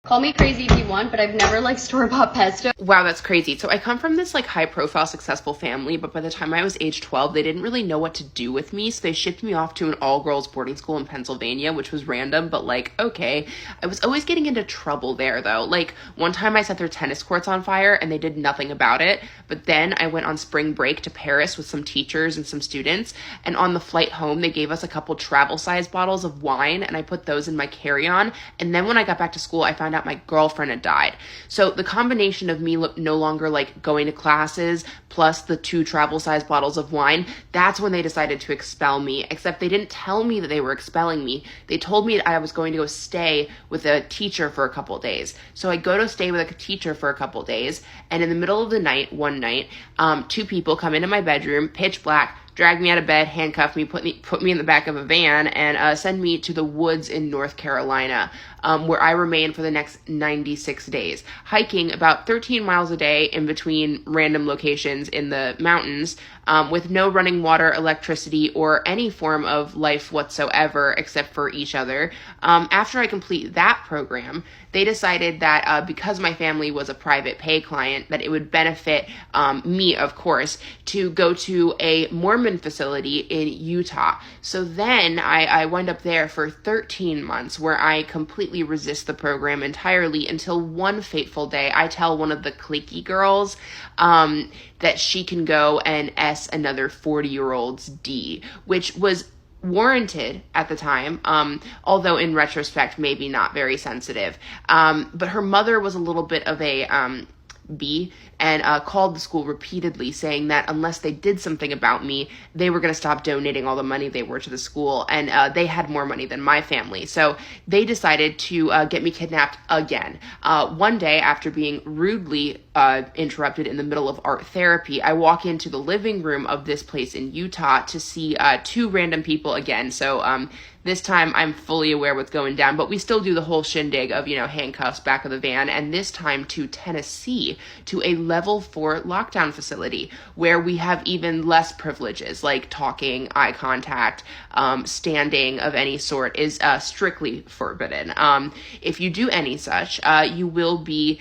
Call me crazy if you want, but I've never liked store-bought pesto. Wow, that's crazy. So I come from this like high-profile, successful family, but by the time I was age 12, they didn't really know what to do with me, so they shipped me off to an all-girls boarding school in Pennsylvania, which was random, but like, okay. I was always getting into trouble there, though. Like, one time I set their tennis courts on fire, and they did nothing about it, but then I went on spring break to Paris with some teachers and some students, and on the flight home, they gave us a couple travel-sized bottles of wine, and I put those in my carry-on, and then when I got back to school, I found out my girlfriend had died. So the combination of me no longer like going to classes plus the 2 travel size bottles of wine, that's when they decided to expel me. Except they didn't tell me that they were expelling me. They told me that I was going to go stay with a teacher for a couple of days. So I go to stay with a teacher for a couple of days, and in the middle of the night, one night, 2 people come into my bedroom, pitch black, drag me out of bed, handcuff me, put me in the back of a van, and send me to the woods in North Carolina, where I remained for the next 96 days, hiking about 13 miles a day in between random locations in the mountains, with no running water, electricity, or any form of life whatsoever except for each other. After I complete that program, they decided that because my family was a private pay client, that it would benefit me, of course, to go to a Mormon facility in Utah. So then I wind up there for 13 months where I completely resist the program entirely until one fateful day I tell one of the cliquey girls that she can go and S another 40-year-old's D, which was warranted at the time, although in retrospect maybe not very sensitive. But her mother was a little bit of a B, and called the school repeatedly saying that unless they did something about me, they were going to stop donating all the money they were to the school, and they had more money than my family. So they decided to get me kidnapped again. One day, after being rudely interrupted in the middle of art therapy, I walk into the living room of this place in Utah to see 2 random people again. So this time I'm fully aware what's going down, but we still do the whole shindig of, handcuffs, back of the van, and this time to Tennessee, to a level 4 lockdown facility where we have even less privileges, like talking, eye contact, standing of any sort is strictly forbidden. If you do any such, you will be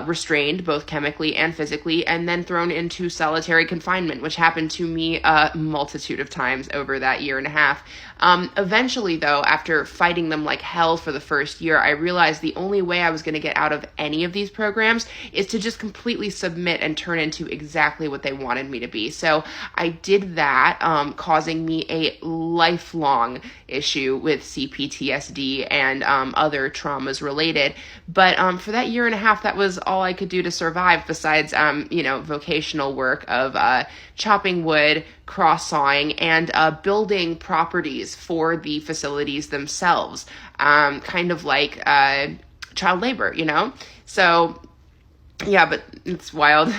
restrained both chemically and physically, and then thrown into solitary confinement, which happened to me a multitude of times over that year and a half. Eventually, though, after fighting them like hell for the first year, I realized the only way I was going to get out of any of these programs is to just completely submit and turn into exactly what they wanted me to be. So I did that, causing me a lifelong issue with CPTSD and other traumas related. But for that year and a half, that was all I could do to survive besides, vocational work of chopping wood, cross-sawing, and building properties for the facilities themselves, kind of like child labor, So, yeah, but it's wild.